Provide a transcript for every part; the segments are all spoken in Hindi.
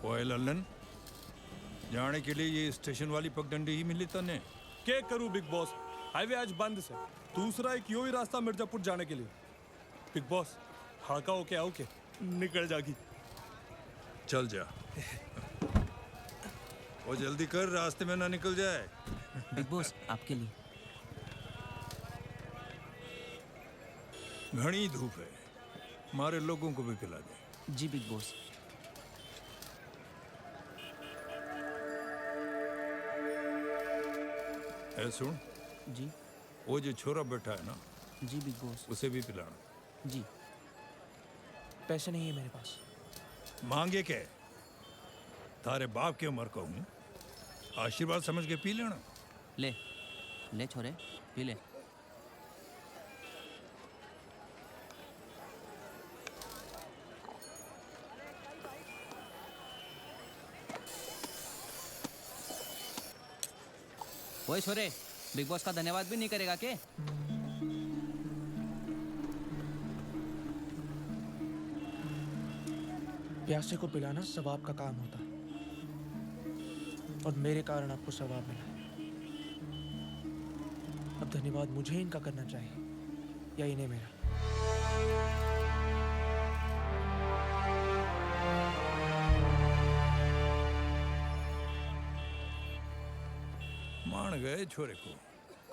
ओए लल्लन, जाने के लिए ये स्टेशन वाली पगडंडी ही मिली तने। क्या करूं बिग बॉस, हाईवे आज बंद से। दूसरा एक यो ही रास्ता मिर्जापुर जाने के लिए। बिग बॉस हड़का होके आओ के निकल जागी। चल जा। वो जल्दी कर, रास्ते में ना निकल जाए। बिग बॉस आपके लिए। घनी धूप है, हमारे लोगों को भी पिला दे। जी बिग बॉस। ए सुन, जी। वो जो छोरा बैठा है ना, जी बिग बॉस। उसे भी पिलाना। जी। पैसे नहीं है मेरे पास। मांगे क्या? थारे बाप की उम्र का हूं, आशीर्वाद समझ के पी लेना। ले ले छोरे, पी ले। ओए छोरे, बिग बॉस का धन्यवाद भी नहीं करेगा के? प्यासे को पिलाना सवाब का काम होता है, और मेरे कारण आपको सवाब मिला। अब धन्यवाद मुझे इनका करना चाहिए या इन्हें मेरा? मान गए छोरे को,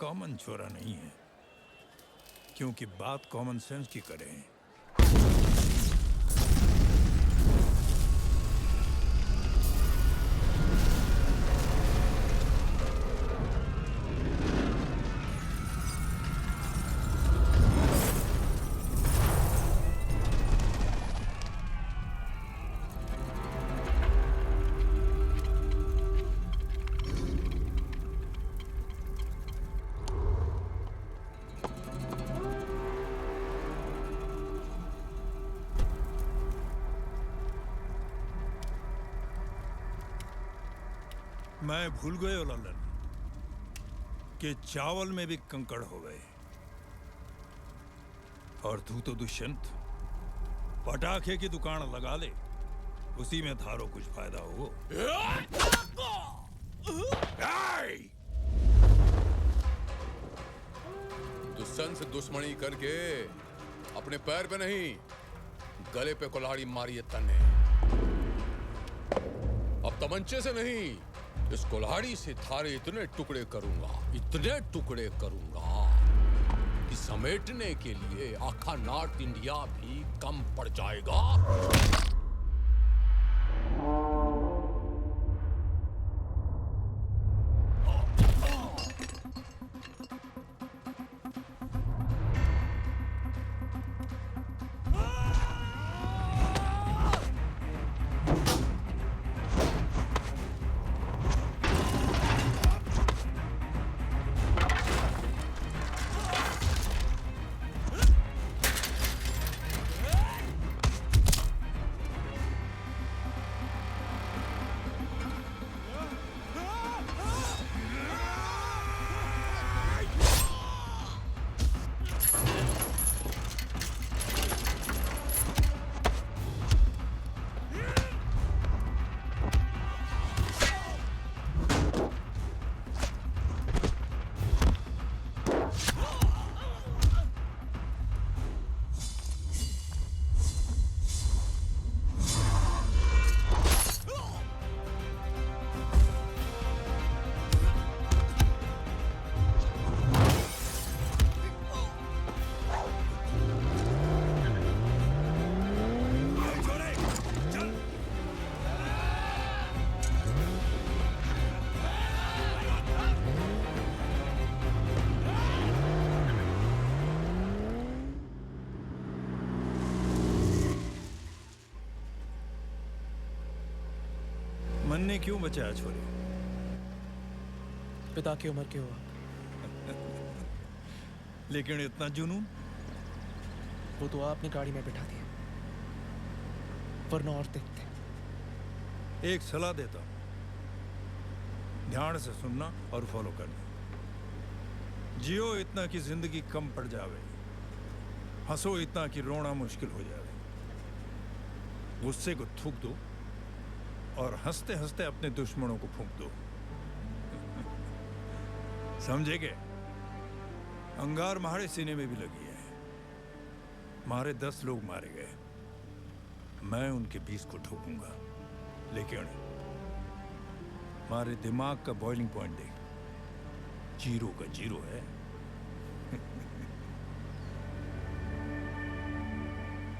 कॉमन छोरा नहीं है, क्योंकि बात कॉमन सेंस की करें। मैं भूल गए लल्लन कि चावल में भी कंकड़ हो गए, और तू तो दुष्यंत पटाखे की दुकान लगा ले, उसी में थारो कुछ फायदा हो। दुष्यंत से दुश्मनी करके अपने पैर पे नहीं, गले पे कुल्हाड़ी मारी है तन्ने। अब तमंचे से नहीं, इस कुल्हाड़ी से थारे इतने टुकड़े करूंगा कि समेटने के लिए आखा नॉर्थ इंडिया भी कम पड़ जाएगा। मन ने क्यों बचाया छोरे? पिता की उम्र के हुआ। लेकिन इतना जुनून? वो तो आपने गाड़ी में बिठा दिया, वरना और देखते। एक सलाह देता हूं, ध्यान से सुनना और फॉलो करना। जियो इतना कि जिंदगी कम पड़ जावे, हंसो इतना कि रोना मुश्किल हो जावे, गुस्से को थूक दो और हंसते हंसते अपने दुश्मनों को फूंक दो। समझे क्या? अंगार मारे सीने में भी लगी है। मारे 10 लोग मारे गए, मैं उनके 20 को ठोकूंगा। लेकिन मारे दिमाग का बॉइलिंग पॉइंट देख, 0 का 0 है।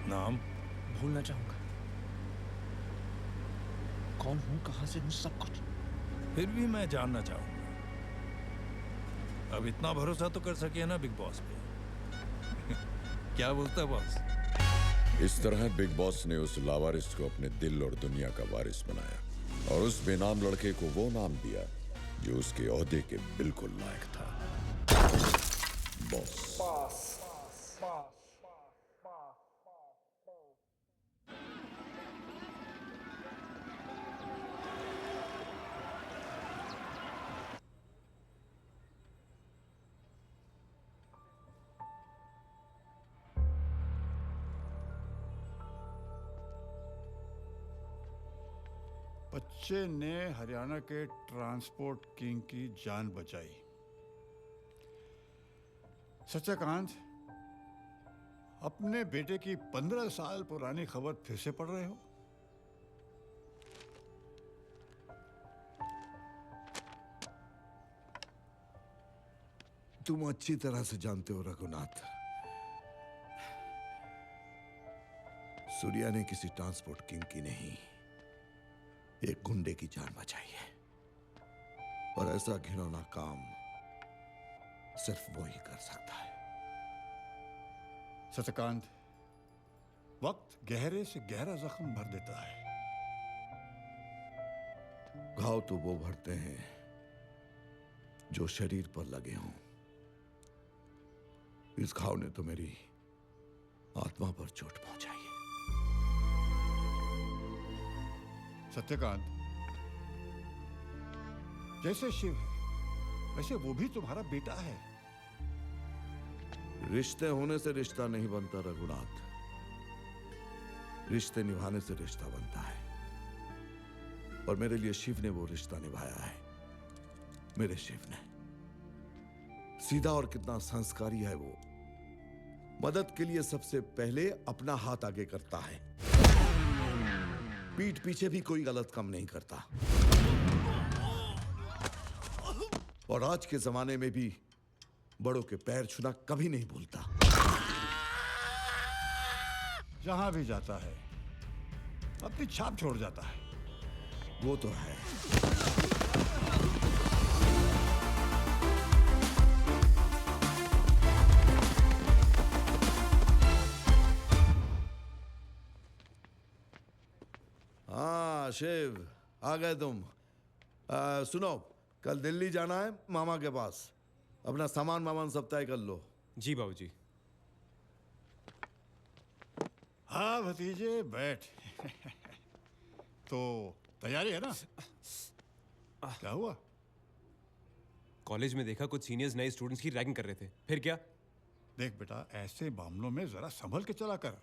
नाम भूलना चाहूंगा। कौन हूं, कहां से हूं, सब कुछ। फिर भी मैं जानना चाहूंगा। अब इतना भरोसा तो कर सके ना बिग बॉस पे। क्या बोलता है बॉस? इस तरह बिग बॉस ने उस लावारिस को अपने दिल और दुनिया का वारिस बनाया और उस बेनाम लड़के को वो नाम दिया जो उसके ओहदे के बिल्कुल लायक था, बॉस। बच्चे ने हरियाणा के ट्रांसपोर्ट किंग की जान बचाई। सत्यकांत, अपने बेटे की 15 साल पुरानी खबर फिर से पढ़ रहे हो? तुम अच्छी तरह से जानते हो रघुनाथ, सूर्या ने किसी ट्रांसपोर्ट किंग की नहीं, एक गुंडे की जान बचाई है। और ऐसा घिनौना काम सिर्फ वो ही कर सकता है। सत्यकांत, वक्त गहरे से गहरा जख्म भर देता है। घाव तो वो भरते हैं जो शरीर पर लगे हों। इस घाव ने तो मेरी आत्मा पर चोट पहुंचाई है। सत्यकांत, जैसे शिव है वैसे वो भी तुम्हारा बेटा है। रिश्ते होने से रिश्ता नहीं बनता रघुनाथ, रिश्ते निभाने से रिश्ता बनता है। और मेरे लिए शिव ने वो रिश्ता निभाया है। मेरे शिव ने सीधा और कितना संस्कारी है वो। मदद के लिए सबसे पहले अपना हाथ आगे करता है, पीठ पीछे भी कोई गलत काम नहीं करता। और आज के जमाने में भी बड़ों के पैर छूना कभी नहीं भूलता। जहां भी जाता है अपनी छाप छोड़ जाता है। वो तो है। हाँ शिव, आ गए तुम। सुनो, कल दिल्ली जाना है मामा के पास। अपना सामान वामान सब तय कर लो। जी बाबूजी। हाँ भतीजे, बैठ। तो तैयारी है ना? क्या हुआ? कॉलेज में देखा कुछ सीनियर्स नए स्टूडेंट्स की रैगिंग कर रहे थे, फिर क्या? देख बेटा, ऐसे मामलों में जरा संभल के चला कर,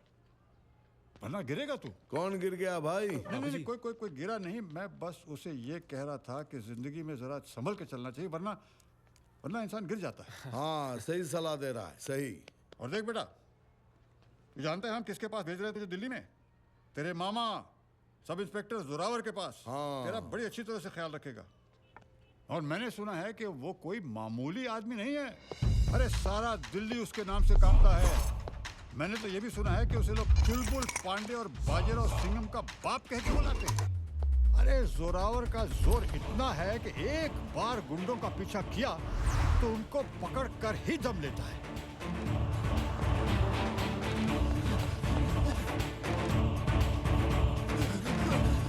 वरना गिरेगा तू। कौन गिर गया भाई? नहीं, कोई गिरा नहीं। मैं बस उसे ये कह रहा था कि जिंदगी में जरा संभल के चलना चाहिए, वरना इंसान गिर जाता है। हाँ, सही सलाह दे रहा है, सही। और देख बेटा, तू जानता है हम किसके पास भेज रहे हैं तुझे दिल्ली में? तेरे मामा सब इंस्पेक्टर जोरावर के पास। हाँ। तेरा बड़ी अच्छी तरह से ख्याल रखेगा। और मैंने सुना है कि वो कोई मामूली आदमी नहीं है। अरे सारा दिल्ली उसके नाम से कांपता है। मैंने तो ये भी सुना है कि उसे लोग चुलबुल पांडे और बाजीराव सिंघम का बाप कह के बुलाते हैं। अरे जोरावर का जोर इतना है कि एक बार गुंडों का पीछा किया तो उनको पकड़ कर ही दम लेता है।